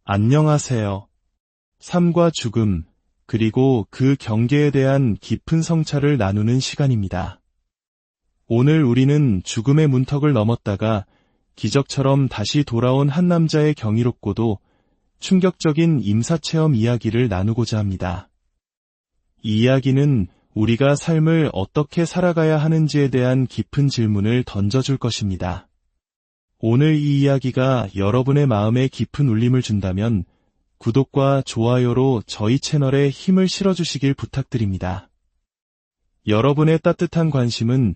안녕하세요. 삶과 죽음, 그리고 그 경계에 대한 깊은 성찰을 나누는 시간입니다. 오늘 우리는 죽음의 문턱을 넘었다가 기적처럼 다시 돌아온 한 남자의 경이롭고도 충격적인 임사체험 이야기를 나누고자 합니다. 이 이야기는 우리가 삶을 어떻게 살아가야 하는지에 대한 깊은 질문을 던져줄 것입니다. 오늘 이 이야기가 여러분의 마음에 깊은 울림을 준다면 구독과 좋아요로 저희 채널에 힘을 실어주시길 부탁드립니다. 여러분의 따뜻한 관심은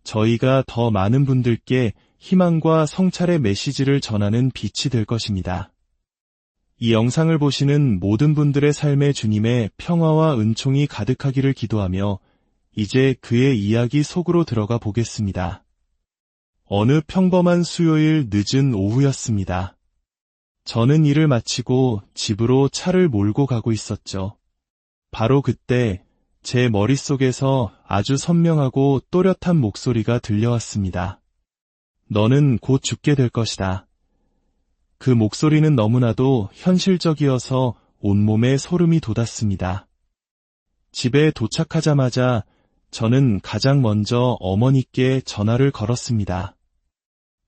저희가 더 많은 분들께 희망과 성찰의 메시지를 전하는 빛이 될 것입니다. 이 영상을 보시는 모든 분들의 삶에 주님의 평화와 은총이 가득하기를 기도하며 이제 그의 이야기 속으로 들어가 보겠습니다. 어느 평범한 수요일 늦은 오후였습니다. 저는 일을 마치고 집으로 차를 몰고 가고 있었죠. 바로 그때 제 머릿속에서 아주 선명하고 또렷한 목소리가 들려왔습니다. 너는 곧 죽게 될 것이다. 그 목소리는 너무나도 현실적이어서 온몸에 소름이 돋았습니다. 집에 도착하자마자 저는 가장 먼저 어머니께 전화를 걸었습니다.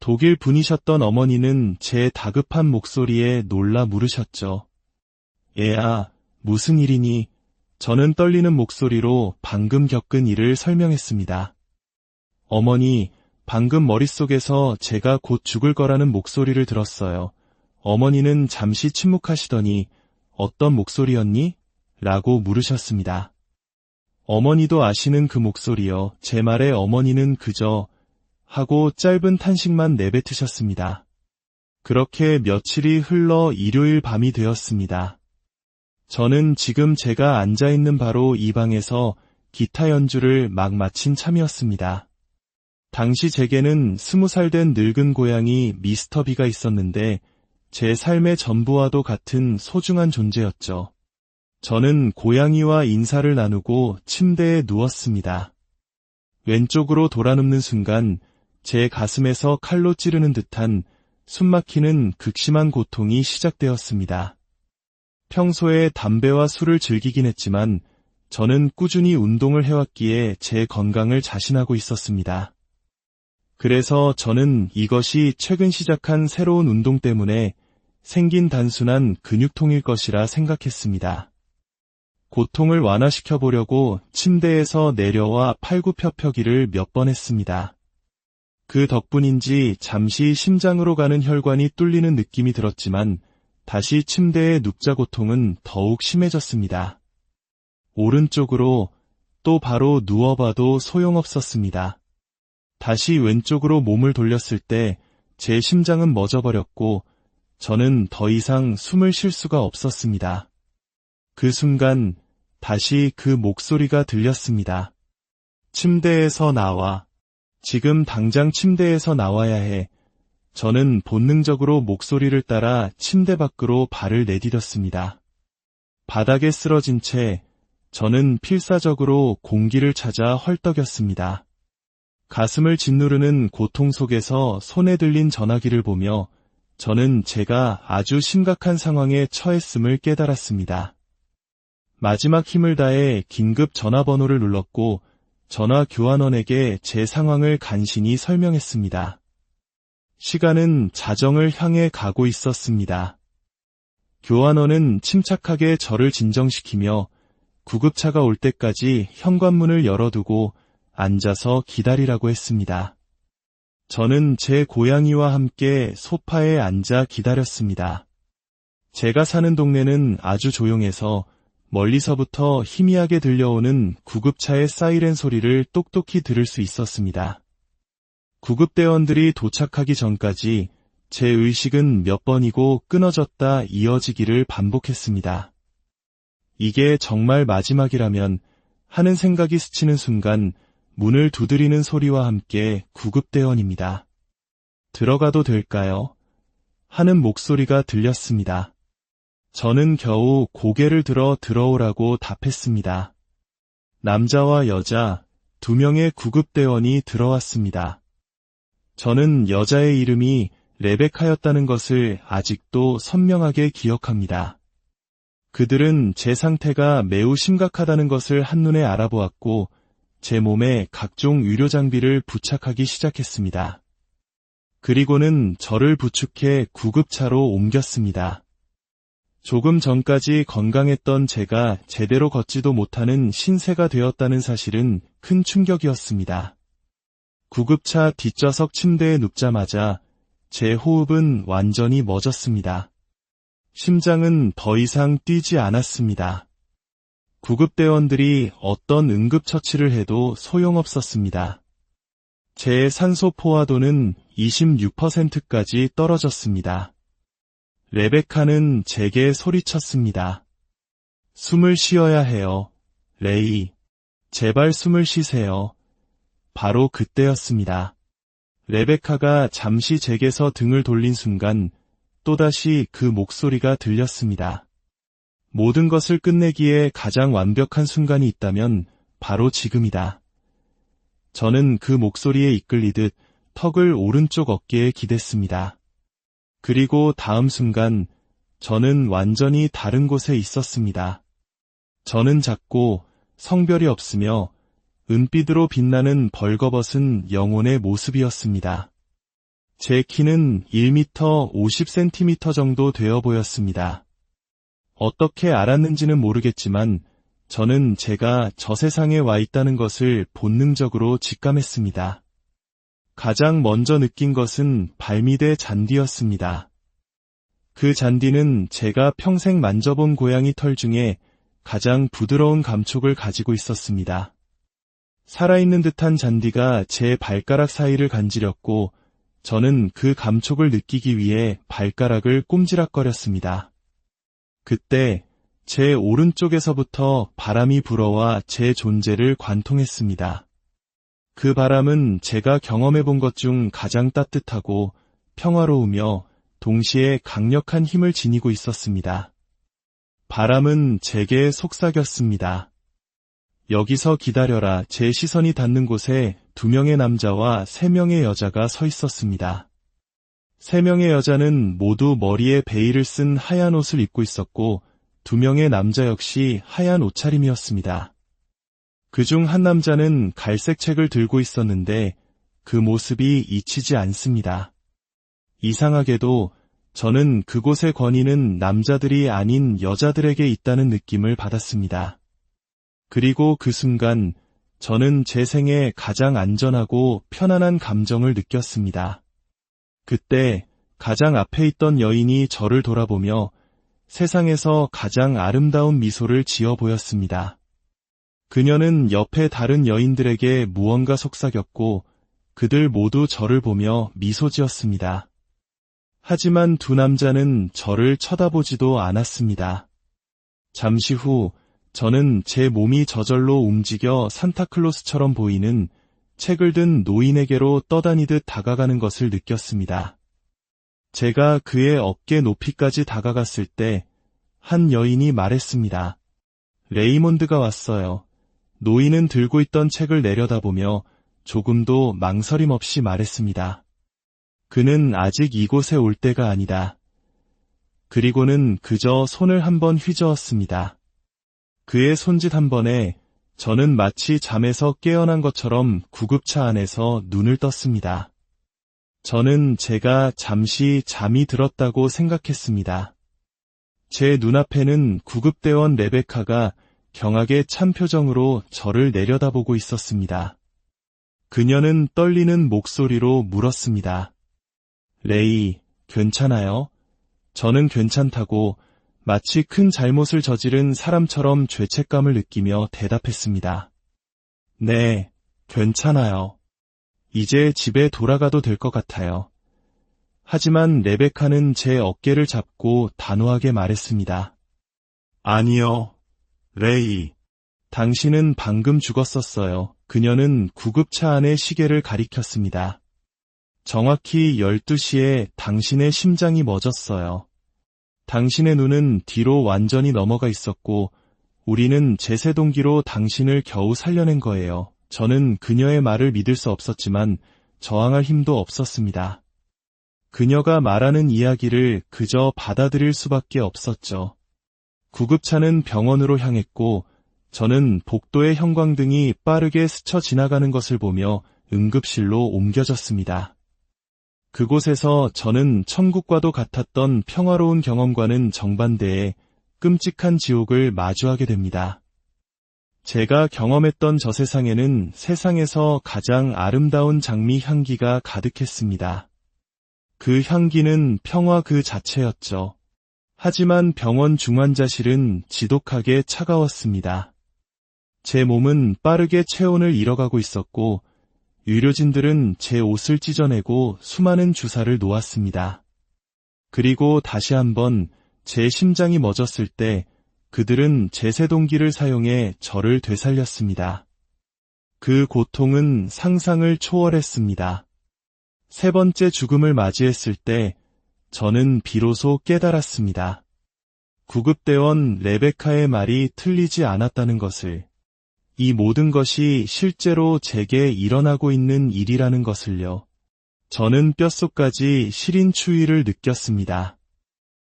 독일 분이셨던 어머니는 제 다급한 목소리에 놀라 물으셨죠. 애야, 무슨 일이니? 저는 떨리는 목소리로 방금 겪은 일을 설명했습니다. 어머니, 방금 머릿속에서 제가 곧 죽을 거라는 목소리를 들었어요. 어머니는 잠시 침묵하시더니 어떤 목소리였니? 라고 물으셨습니다. 어머니도 아시는 그 목소리요. 제 말에 어머니는 그저 하고 짧은 탄식만 내뱉으셨습니다. 그렇게 며칠이 흘러 일요일 밤이 되었습니다. 저는 지금 제가 앉아있는 바로 이 방에서 기타 연주를 막 마친 참이었습니다. 당시 제게는 20살 된 늙은 고양이 미스터 비가 있었는데 제 삶의 전부와도 같은 소중한 존재였죠. 저는 고양이와 인사를 나누고 침대에 누웠습니다. 왼쪽으로 돌아눕는 순간 제 가슴에서 칼로 찌르는 듯한 숨막히는 극심한 고통이 시작되었습니다. 평소에 담배와 술을 즐기긴 했지만 저는 꾸준히 운동을 해왔기에 제 건강을 자신하고 있었습니다. 그래서 저는 이것이 최근 시작한 새로운 운동 때문에 생긴 단순한 근육통일 것이라 생각했습니다. 고통을 완화시켜 보려고 침대에서 내려와 팔굽혀펴기를 몇 번 했습니다. 그 덕분인지 잠시 심장으로 가는 혈관이 뚫리는 느낌이 들었지만 다시 침대에 눕자 고통은 더욱 심해졌습니다. 오른쪽으로 또 바로 누워봐도 소용없었습니다. 다시 왼쪽으로 몸을 돌렸을 때 제 심장은 멎어버렸고 저는 더 이상 숨을 쉴 수가 없었습니다. 그 순간 다시 그 목소리가 들렸습니다. 침대에서 나와. 지금 당장 침대에서 나와야 해. 저는 본능적으로 목소리를 따라 침대 밖으로 발을 내디뎠습니다. 바닥에 쓰러진 채 저는 필사적으로 공기를 찾아 헐떡였습니다. 가슴을 짓누르는 고통 속에서 손에 들린 전화기를 보며 저는 제가 아주 심각한 상황에 처했음을 깨달았습니다. 마지막 힘을 다해 긴급 전화번호를 눌렀고 전화 교환원에게 제 상황을 간신히 설명했습니다. 시간은 자정을 향해 가고 있었습니다. 교환원은 침착하게 저를 진정시키며 구급차가 올 때까지 현관문을 열어두고 앉아서 기다리라고 했습니다. 저는 제 고양이와 함께 소파에 앉아 기다렸습니다. 제가 사는 동네는 아주 조용해서 멀리서부터 희미하게 들려오는 구급차의 사이렌 소리를 똑똑히 들을 수 있었습니다. 구급대원들이 도착하기 전까지 제 의식은 몇 번이고 끊어졌다 이어지기를 반복했습니다. 이게 정말 마지막이라면 하는 생각이 스치는 순간 문을 두드리는 소리와 함께 구급대원입니다. 들어가도 될까요? 하는 목소리가 들렸습니다. 저는 겨우 고개를 들어 들어오라고 답했습니다. 남자와 여자 2명의 구급대원이 들어왔습니다. 저는 여자의 이름이 레베카였다는 것을 아직도 선명하게 기억합니다. 그들은 제 상태가 매우 심각하다는 것을 한눈에 알아보았고 제 몸에 각종 의료 장비를 부착하기 시작했습니다. 그리고는 저를 부축해 구급차로 옮겼습니다. 조금 전까지 건강했던 제가 제대로 걷지도 못하는 신세가 되었다는 사실은 큰 충격이었습니다. 구급차 뒷좌석 침대에 눕자마자 제 호흡은 완전히 멎었습니다. 심장은 더 이상 뛰지 않았습니다. 구급대원들이 어떤 응급처치를 해도 소용없었습니다. 제 산소 포화도는 26%까지 떨어졌습니다. 레베카는 제게 소리쳤습니다. 숨을 쉬어야 해요. 레이. 제발 숨을 쉬세요. 바로 그때였습니다. 레베카가 잠시 제게서 등을 돌린 순간 또다시 그 목소리가 들렸습니다. 모든 것을 끝내기에 가장 완벽한 순간이 있다면 바로 지금이다. 저는 그 목소리에 이끌리듯 턱을 오른쪽 어깨에 기댔습니다. 그리고 다음 순간 저는 완전히 다른 곳에 있었습니다. 저는 작고 성별이 없으며 은빛으로 빛나는 벌거벗은 영혼의 모습이었습니다. 제 키는 1m 50cm 정도 되어 보였습니다. 어떻게 알았는지는 모르겠지만 저는 제가 저 세상에 와 있다는 것을 본능적으로 직감했습니다. 가장 먼저 느낀 것은 발밑의 잔디였습니다. 그 잔디는 제가 평생 만져본 고양이 털 중에 가장 부드러운 감촉을 가지고 있었습니다. 살아있는 듯한 잔디가 제 발가락 사이를 간지렸고 저는 그 감촉을 느끼기 위해 발가락을 꼼지락거렸습니다. 그때 제 오른쪽에서부터 바람이 불어와 제 존재를 관통했습니다. 그 바람은 제가 경험해본 것 중 가장 따뜻하고 평화로우며 동시에 강력한 힘을 지니고 있었습니다. 바람은 제게 속삭였습니다. 여기서 기다려라. 제 시선이 닿는 곳에 2명의 남자와 3명의 여자가 서 있었습니다. 3명의 여자는 모두 머리에 베일을 쓴 하얀 옷을 입고 있었고 2명의 남자 역시 하얀 옷차림이었습니다. 그중 한 남자는 갈색 책을 들고 있었는데 그 모습이 잊히지 않습니다. 이상하게도 저는 그곳의 권위는 남자들이 아닌 여자들에게 있다는 느낌을 받았습니다. 그리고 그 순간 저는 제 생에 가장 안전하고 편안한 감정을 느꼈습니다. 그때 가장 앞에 있던 여인이 저를 돌아보며 세상에서 가장 아름다운 미소를 지어 보였습니다. 그녀는 옆에 다른 여인들에게 무언가 속삭였고 그들 모두 저를 보며 미소 지었습니다. 하지만 2 남자는 저를 쳐다보지도 않았습니다. 잠시 후 저는 제 몸이 저절로 움직여 산타클로스처럼 보이는 책을 든 노인에게로 떠다니듯 다가가는 것을 느꼈습니다. 제가 그의 어깨 높이까지 다가갔을 때 한 여인이 말했습니다. 레이몬드가 왔어요. 노인은 들고 있던 책을 내려다보며 조금도 망설임 없이 말했습니다. 그는 아직 이곳에 올 때가 아니다. 그리고는 그저 손을 한번 휘저었습니다. 그의 손짓 한 번에 저는 마치 잠에서 깨어난 것처럼 구급차 안에서 눈을 떴습니다. 저는 제가 잠시 잠이 들었다고 생각했습니다. 제 눈앞에는 구급대원 레베카가 경악에 찬 표정으로 저를 내려다보고 있었습니다. 그녀는 떨리는 목소리로 물었습니다. 레이, 괜찮아요? 저는 괜찮다고 마치 큰 잘못을 저지른 사람처럼 죄책감을 느끼며 대답했습니다. 네, 괜찮아요. 이제 집에 돌아가도 될 것 같아요. 하지만 레베카는 제 어깨를 잡고 단호하게 말했습니다. 아니요, 레이. 당신은 방금 죽었었어요. 그녀는 구급차 안의 시계를 가리켰습니다. 정확히 12시에 당신의 심장이 멎었어요. 당신의 눈은 뒤로 완전히 넘어가 있었고 우리는 제세동기로 당신을 겨우 살려낸 거예요. 저는 그녀의 말을 믿을 수 없었지만 저항할 힘도 없었습니다. 그녀가 말하는 이야기를 그저 받아들일 수밖에 없었죠. 구급차는 병원으로 향했고 저는 복도의 형광등이 빠르게 스쳐 지나가는 것을 보며 응급실로 옮겨졌습니다. 그곳에서 저는 천국과도 같았던 평화로운 경험과는 정반대의 끔찍한 지옥을 마주하게 됩니다. 제가 경험했던 저 세상에는 세상에서 가장 아름다운 장미 향기가 가득했습니다. 그 향기는 평화 그 자체였죠. 하지만 병원 중환자실은 지독하게 차가웠습니다. 제 몸은 빠르게 체온을 잃어가고 있었고 의료진들은 제 옷을 찢어내고 수많은 주사를 놓았습니다. 그리고 다시 한번 제 심장이 멎었을 때 그들은 제세동기를 사용해 저를 되살렸습니다. 그 고통은 상상을 초월했습니다. 세 번째 죽음을 맞이했을 때 저는 비로소 깨달았습니다. 구급대원 레베카의 말이 틀리지 않았다는 것을, 이 모든 것이 실제로 제게 일어나고 있는 일이라는 것을요. 저는 뼛속까지 시린 추위를 느꼈습니다.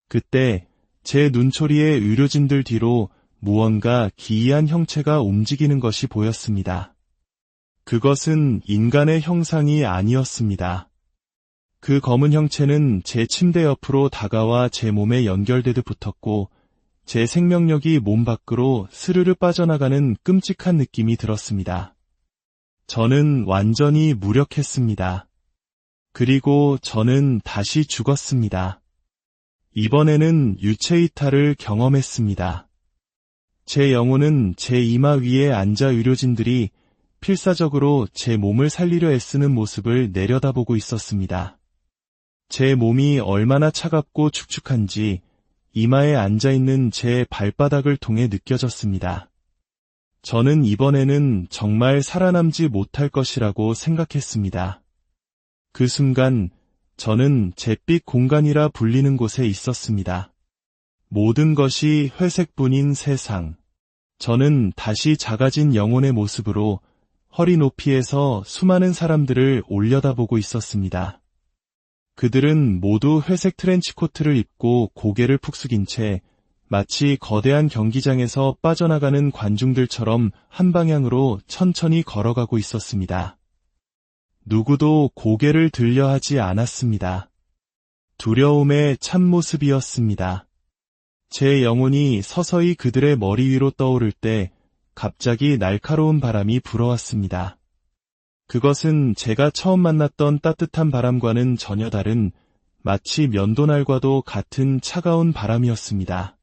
그때 제 눈초리에 의료진들 뒤로 무언가 기이한 형체가 움직이는 것이 보였습니다. 그것은 인간의 형상이 아니었습니다. 그 검은 형체는 제 침대 옆으로 다가와 제 몸에 연결되듯 붙었고 제 생명력이 몸 밖으로 스르르 빠져나가는 끔찍한 느낌이 들었습니다. 저는 완전히 무력했습니다. 그리고 저는 다시 죽었습니다. 이번에는 유체이탈을 경험했습니다. 제 영혼은 제 이마 위에 앉아 의료진들이 필사적으로 제 몸을 살리려 애쓰는 모습을 내려다보고 있었습니다. 제 몸이 얼마나 차갑고 축축한지 이마에 앉아있는 제 발바닥을 통해 느껴졌습니다. 저는 이번에는 정말 살아남지 못할 것이라고 생각했습니다. 그 순간 저는 잿빛 공간이라 불리는 곳에 있었습니다. 모든 것이 회색뿐인 세상. 저는 다시 작아진 영혼의 모습으로 허리 높이에서 수많은 사람들을 올려다보고 있었습니다. 그들은 모두 회색 트렌치코트를 입고 고개를 푹 숙인 채 마치 거대한 경기장에서 빠져나가는 관중들처럼 한 방향으로 천천히 걸어가고 있었습니다. 누구도 고개를 들려 하지 않았습니다. 두려움의 참모습이었습니다. 제 영혼이 서서히 그들의 머리 위로 떠오를 때 갑자기 날카로운 바람이 불어왔습니다. 그것은 제가 처음 만났던 따뜻한 바람과는 전혀 다른 마치 면도날과도 같은 차가운 바람이었습니다.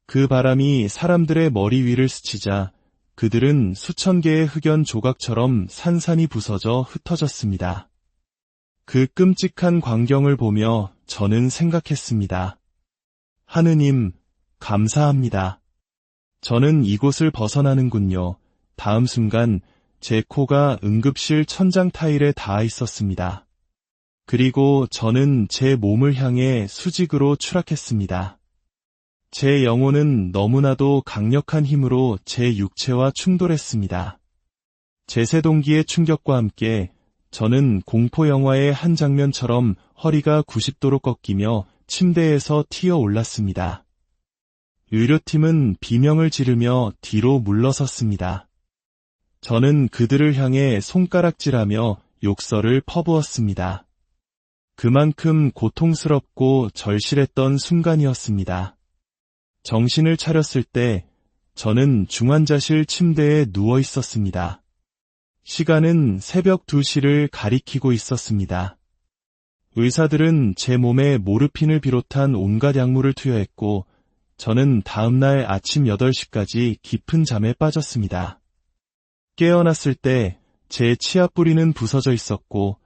그 바람이 사람들의 머리 위를 스치자 그들은 수천 개의 흑연 조각처럼 산산이 부서져 흩어졌습니다. 그 끔찍한 광경을 보며 저는 생각했습니다. 하느님, 감사합니다. 저는 이곳을 벗어나는군요. 다음 순간 제 코가 응급실 천장 타일에 닿아 있었습니다. 그리고 저는 제 몸을 향해 수직으로 추락했습니다. 제 영혼은 너무나도 강력한 힘으로 제 육체와 충돌했습니다. 제세동기의 충격과 함께 저는 공포 영화의 한 장면처럼 허리가 90도로 꺾이며 침대에서 튀어 올랐습니다. 의료팀은 비명을 지르며 뒤로 물러섰습니다. 저는 그들을 향해 손가락질하며 욕설을 퍼부었습니다. 그만큼 고통스럽고 절실했던 순간이었습니다. 정신을 차렸을 때 저는 중환자실 침대에 누워 있었습니다. 시간은 새벽 2시를 가리키고 있었습니다. 의사들은 제 몸에 모르핀을 비롯한 온갖 약물을 투여했고 저는 다음날 아침 8시까지 깊은 잠에 빠졌습니다. 깨어났을 때 제 치아 뿌리는 부서져 있었고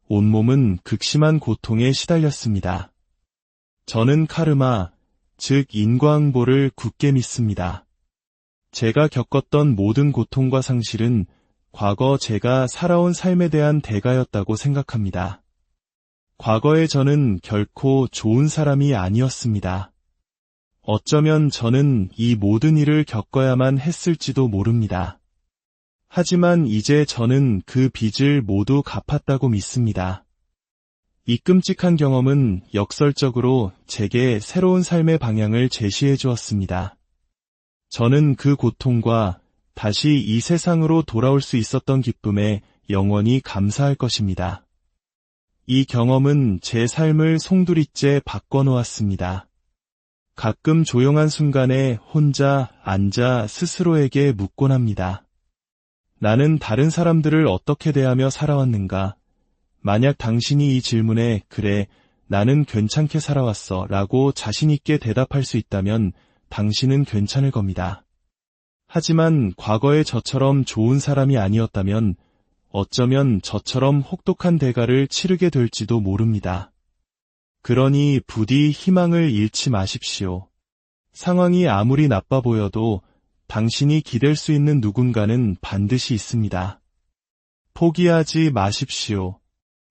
온몸은 극심한 고통에 시달렸습니다. 저는 카르마, 즉 인과응보를 굳게 믿습니다. 제가 겪었던 모든 고통과 상실은 과거 제가 살아온 삶에 대한 대가였다고 생각합니다. 과거의 저는 결코 좋은 사람이 아니었습니다. 어쩌면 저는 이 모든 일을 겪어야만 했을지도 모릅니다. 하지만 이제 저는 그 빚을 모두 갚았다고 믿습니다. 이 끔찍한 경험은 역설적으로 제게 새로운 삶의 방향을 제시해 주었습니다. 저는 그 고통과 다시 이 세상으로 돌아올 수 있었던 기쁨에 영원히 감사할 것입니다. 이 경험은 제 삶을 송두리째 바꿔놓았습니다. 가끔 조용한 순간에 혼자 앉아 스스로에게 묻곤 합니다. 나는 다른 사람들을 어떻게 대하며 살아왔는가? 만약 당신이 이 질문에 그래, 나는 괜찮게 살아왔어 라고 자신있게 대답할 수 있다면 당신은 괜찮을 겁니다. 하지만 과거의 저처럼 좋은 사람이 아니었다면 어쩌면 저처럼 혹독한 대가를 치르게 될지도 모릅니다. 그러니 부디 희망을 잃지 마십시오. 상황이 아무리 나빠 보여도 당신이 기댈 수 있는 누군가는 반드시 있습니다. 포기하지 마십시오.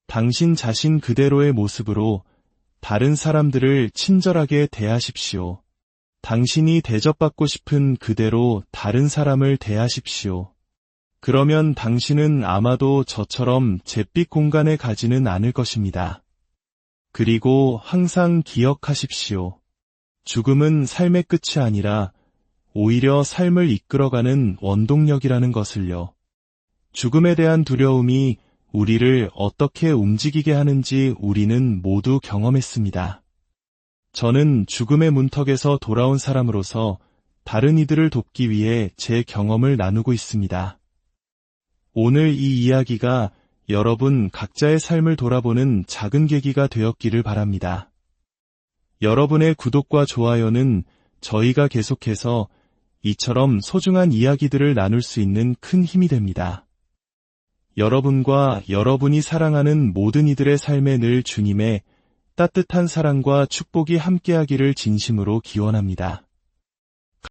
당신 자신 그대로의 모습으로 다른 사람들을 친절하게 대하십시오. 당신이 대접받고 싶은 그대로 다른 사람을 대하십시오. 그러면 당신은 아마도 저처럼 잿빛 공간에 가지는 않을 것입니다. 그리고 항상 기억하십시오. 죽음은 삶의 끝이 아니라 오히려 삶을 이끌어가는 원동력이라는 것을요. 죽음에 대한 두려움이 우리를 어떻게 움직이게 하는지 우리는 모두 경험했습니다. 저는 죽음의 문턱에서 돌아온 사람으로서 다른 이들을 돕기 위해 제 경험을 나누고 있습니다. 오늘 이 이야기가 여러분 각자의 삶을 돌아보는 작은 계기가 되었기를 바랍니다. 여러분의 구독과 좋아요는 저희가 계속해서 이처럼 소중한 이야기들을 나눌 수 있는 큰 힘이 됩니다. 여러분과 여러분이 사랑하는 모든 이들의 삶에 늘 주님의 따뜻한 사랑과 축복이 함께하기를 진심으로 기원합니다.